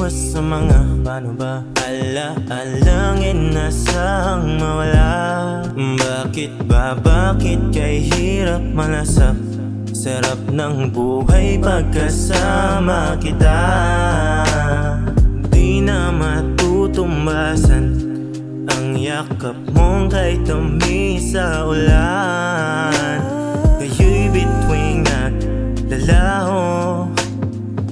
umiwas sa mga paano ba ala-alangin na sang mawala. Bakit ba, bakit kay hirap malasap? Sarap ng buhay pagkasama kita. Di na matutumbasan ang yakap mong kahit dumi sa ulan. Kayo'y bituing naglalaho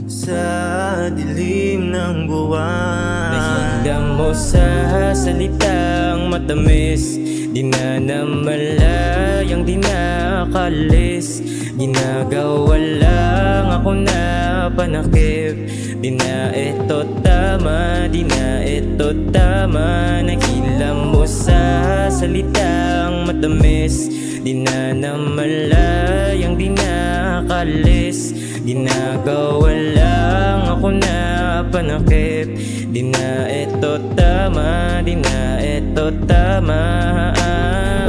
sa dilim ng buwan. Nahilam mo sa salitang matamis, di na namalayang di nakalis. Ginagawa lang ako na panakip, di na ito tama, di na ito tama. Nahilam mo sa salitang matamis, di na namalayang di nakalis. Ginagawa lang ako na panakip, di na ito tama, di na ito tama.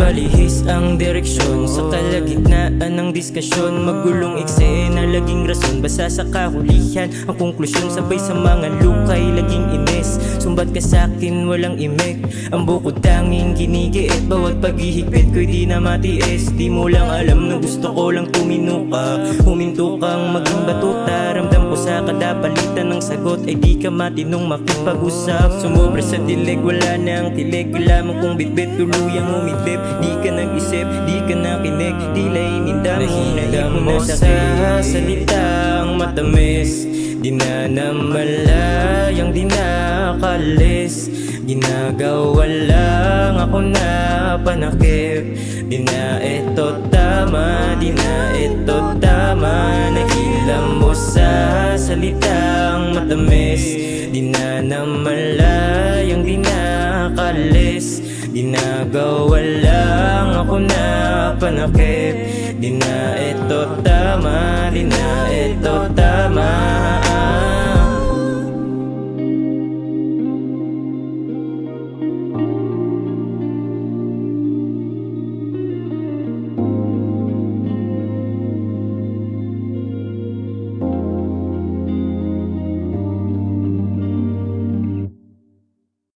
Balihis ang direksyon sa kalagitnaan ng diskasyon. Magulong eksena, laging rason, basa sa kahulihan ang konklusyon. Sabay sa mga lukay, laging inis. Sumbat ka sa'kin, walang imik. Ang bukod tanging ginigiit, bawat paghihigpit ko'y di na matiis. Di mo lang alam na gusto ko lang tumino ka. Huminto kang maging batuta. Ramdam ko sa kada palitan ng sagot ay di ka matinong makipag-usap. Sumobra sa dilig, wala na ang tilig. Lamang kong bitbit, tuluyang umidbip. Di ka nag-isip, di ka nakinig, tila ininda mo. Nahilam mo sa salitang matamis, di na namalayang di nakalis. Ginagawa lang ako na panakip, di na ito tama, di na ito tama. Nahilam mo sa salitang matamis, di na namalayang di nakalis. Ginagawa lang ako na panakip, di na ito tama, di na ito tama.